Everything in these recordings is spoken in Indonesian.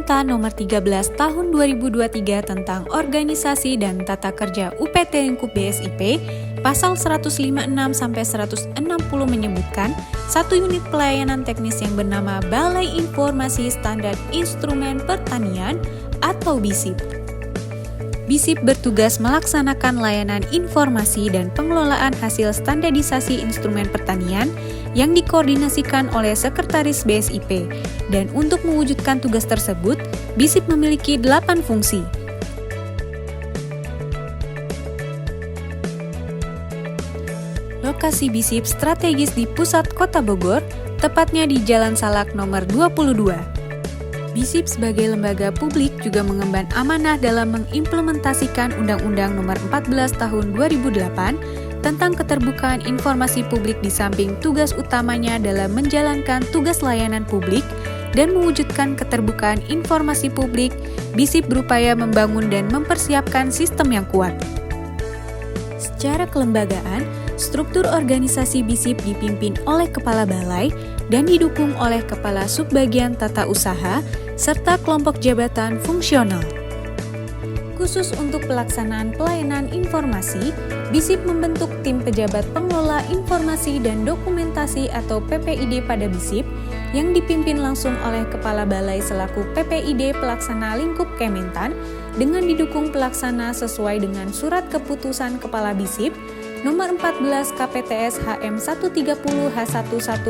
Pemerintah Nomor 13 Tahun 2023 tentang Organisasi dan Tata Kerja UPT Lingkup BSIP, Pasal 156-160 menyebutkan satu unit pelayanan teknis yang bernama Balai Informasi Standar Instrumen Pertanian atau BISIP. BISIP bertugas melaksanakan layanan informasi dan pengelolaan hasil standarisasi instrumen pertanian yang dikoordinasikan oleh Sekretaris BSIP. Dan untuk mewujudkan tugas tersebut, BISIP memiliki 8 fungsi. Lokasi BISIP strategis di pusat Kota Bogor, tepatnya di Jalan Salak nomor 22. BISIP sebagai lembaga publik juga mengemban amanah dalam mengimplementasikan Undang-Undang Nomor 14 Tahun 2008 tentang keterbukaan informasi publik di samping tugas utamanya dalam menjalankan tugas layanan publik dan mewujudkan keterbukaan informasi publik. BISIP berupaya membangun dan mempersiapkan sistem yang kuat. Secara kelembagaan, struktur organisasi BISIP dipimpin oleh Kepala Balai dan didukung oleh Kepala Subbagian Tata Usaha serta kelompok jabatan fungsional. Khusus untuk pelaksanaan pelayanan informasi, BISIP membentuk tim pejabat pengelola informasi dan dokumentasi atau PPID pada BISIP yang dipimpin langsung oleh Kepala Balai selaku PPID pelaksana lingkup Kementan dengan didukung pelaksana sesuai dengan Surat Keputusan Kepala BISIP Nomor 14 KPTS HM 130 H1101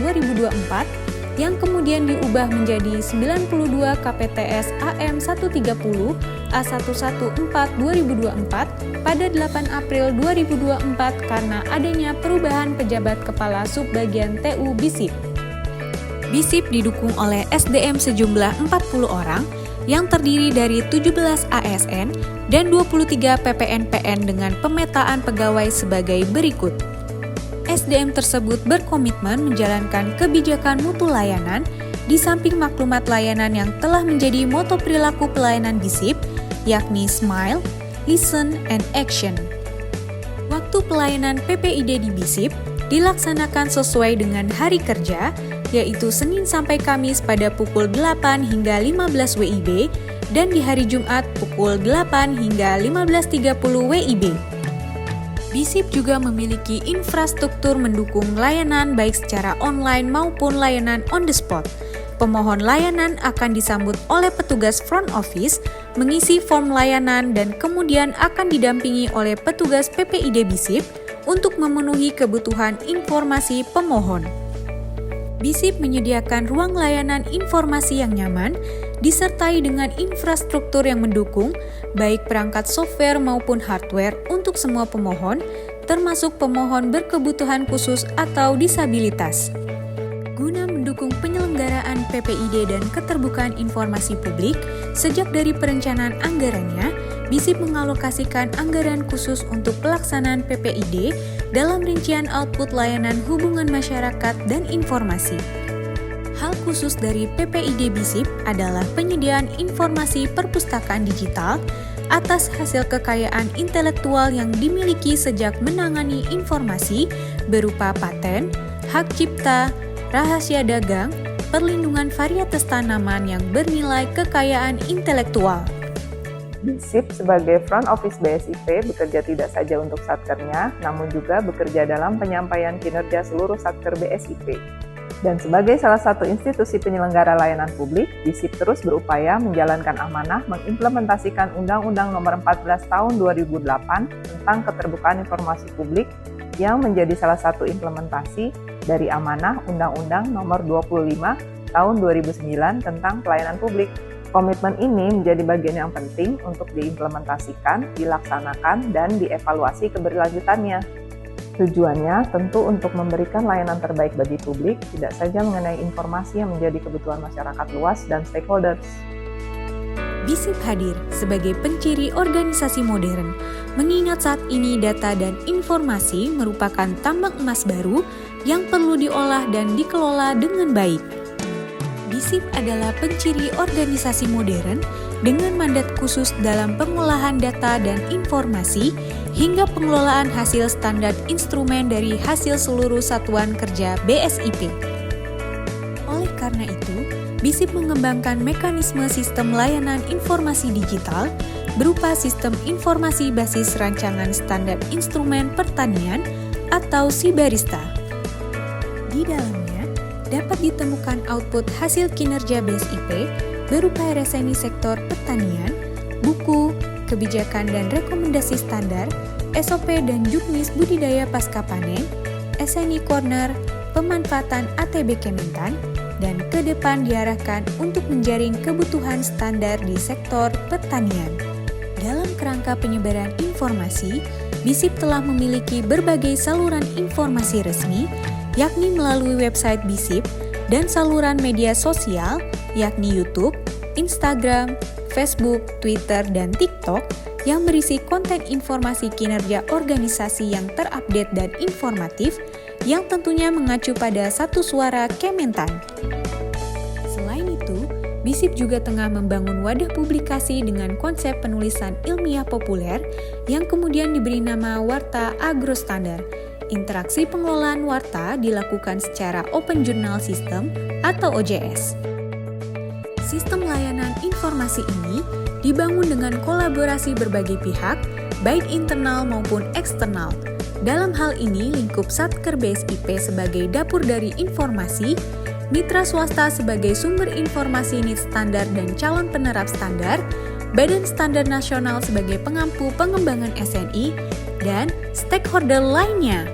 2024 yang kemudian diubah menjadi 92 KPTS AM 130 A114 2024 pada 8 April 2024 karena adanya perubahan pejabat kepala subbagian TU BISIP. BISIP didukung oleh SDM sejumlah 40 orang yang terdiri dari 17 ASN dan 23 PPNPN dengan pemetaan pegawai sebagai berikut. SDM tersebut berkomitmen menjalankan kebijakan mutu layanan di samping maklumat layanan yang telah menjadi moto perilaku pelayanan BISIP, yakni Smile, Listen, and Action. Waktu pelayanan PPID di BISIP dilaksanakan sesuai dengan hari kerja, yaitu Senin sampai Kamis pada pukul 8 hingga 15 WIB dan di hari Jumat pukul 8 hingga 15.30 WIB. BISIP juga memiliki infrastruktur mendukung layanan baik secara online maupun layanan on the spot. Pemohon layanan akan disambut oleh petugas front office, mengisi form layanan dan kemudian akan didampingi oleh petugas PPID BISIP untuk memenuhi kebutuhan informasi pemohon. BISIP menyediakan ruang layanan informasi yang nyaman, disertai dengan infrastruktur yang mendukung, baik perangkat software maupun hardware untuk semua pemohon, termasuk pemohon berkebutuhan khusus atau disabilitas. Guna mendukung penyelenggaraan PPID dan keterbukaan informasi publik, sejak dari perencanaan anggarannya, BISIP mengalokasikan anggaran khusus untuk pelaksanaan PPID dalam rincian output layanan hubungan masyarakat dan informasi. Hal khusus dari PPID BISIP adalah penyediaan informasi perpustakaan digital atas hasil kekayaan intelektual yang dimiliki sejak menangani informasi berupa paten, hak cipta, rahasia dagang, perlindungan varietas tanaman yang bernilai kekayaan intelektual. BISIP sebagai front office BSIP bekerja tidak saja untuk satkernya, namun juga bekerja dalam penyampaian kinerja seluruh satker BSIP. Dan sebagai salah satu institusi penyelenggara layanan publik, BISIP terus berupaya menjalankan amanah mengimplementasikan Undang-Undang Nomor 14 Tahun 2008 tentang keterbukaan informasi publik yang menjadi salah satu implementasi dari amanah Undang-Undang Nomor 25 Tahun 2009 tentang pelayanan publik. Komitmen ini menjadi bagian yang penting untuk diimplementasikan, dilaksanakan, dan dievaluasi keberlanjutannya. Tujuannya tentu untuk memberikan layanan terbaik bagi publik, tidak saja mengenai informasi yang menjadi kebutuhan masyarakat luas dan stakeholders. BISIP hadir sebagai penciri organisasi modern, mengingat saat ini data dan informasi merupakan tambang emas baru yang perlu diolah dan dikelola dengan baik. BISIP adalah penciri organisasi modern dengan mandat khusus dalam pengolahan data dan informasi hingga pengelolaan hasil standar instrumen dari hasil seluruh satuan kerja BSIP. Oleh karena itu, BISIP mengembangkan mekanisme sistem layanan informasi digital berupa sistem informasi basis rancangan standar instrumen pertanian atau SIBARISTA. Di dalamnya dapat ditemukan output hasil kinerja BSIP berupa RSNI sektor pertanian, buku, kebijakan dan rekomendasi standar, SOP dan juknis budidaya pasca panen, SNI Corner, pemanfaatan ATB Kementan, dan ke depan diarahkan untuk menjaring kebutuhan standar di sektor pertanian. Dalam kerangka penyebaran informasi, BISIP telah memiliki berbagai saluran informasi resmi, yakni melalui website BISIP dan saluran media sosial, yakni YouTube, Instagram, Facebook, Twitter, dan TikTok yang berisi konten informasi kinerja organisasi yang terupdate dan informatif, yang tentunya mengacu pada satu suara Kementan. Selain itu, BISIP juga tengah membangun wadah publikasi dengan konsep penulisan ilmiah populer yang kemudian diberi nama Warta Agro Standar. Interaksi pengelolaan warta dilakukan secara Open Journal System atau OJS. Sistem layanan informasi ini dibangun dengan kolaborasi berbagai pihak, baik internal maupun eksternal. Dalam hal ini, lingkup Satker BSIP sebagai dapur dari informasi, mitra swasta sebagai sumber informasi NIT standar dan calon penerap standar, Badan Standar Nasional sebagai pengampu pengembangan SNI, dan stakeholder lainnya.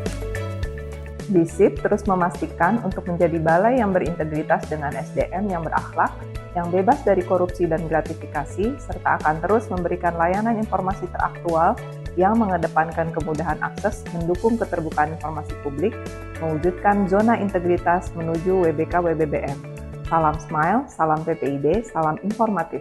BISIP terus memastikan untuk menjadi balai yang berintegritas dengan SDM yang berakhlak, yang bebas dari korupsi dan gratifikasi, serta akan terus memberikan layanan informasi teraktual yang mengedepankan kemudahan akses, mendukung keterbukaan informasi publik, mewujudkan zona integritas menuju WBK WBBM. Salam Smile, salam PPID, salam informatif.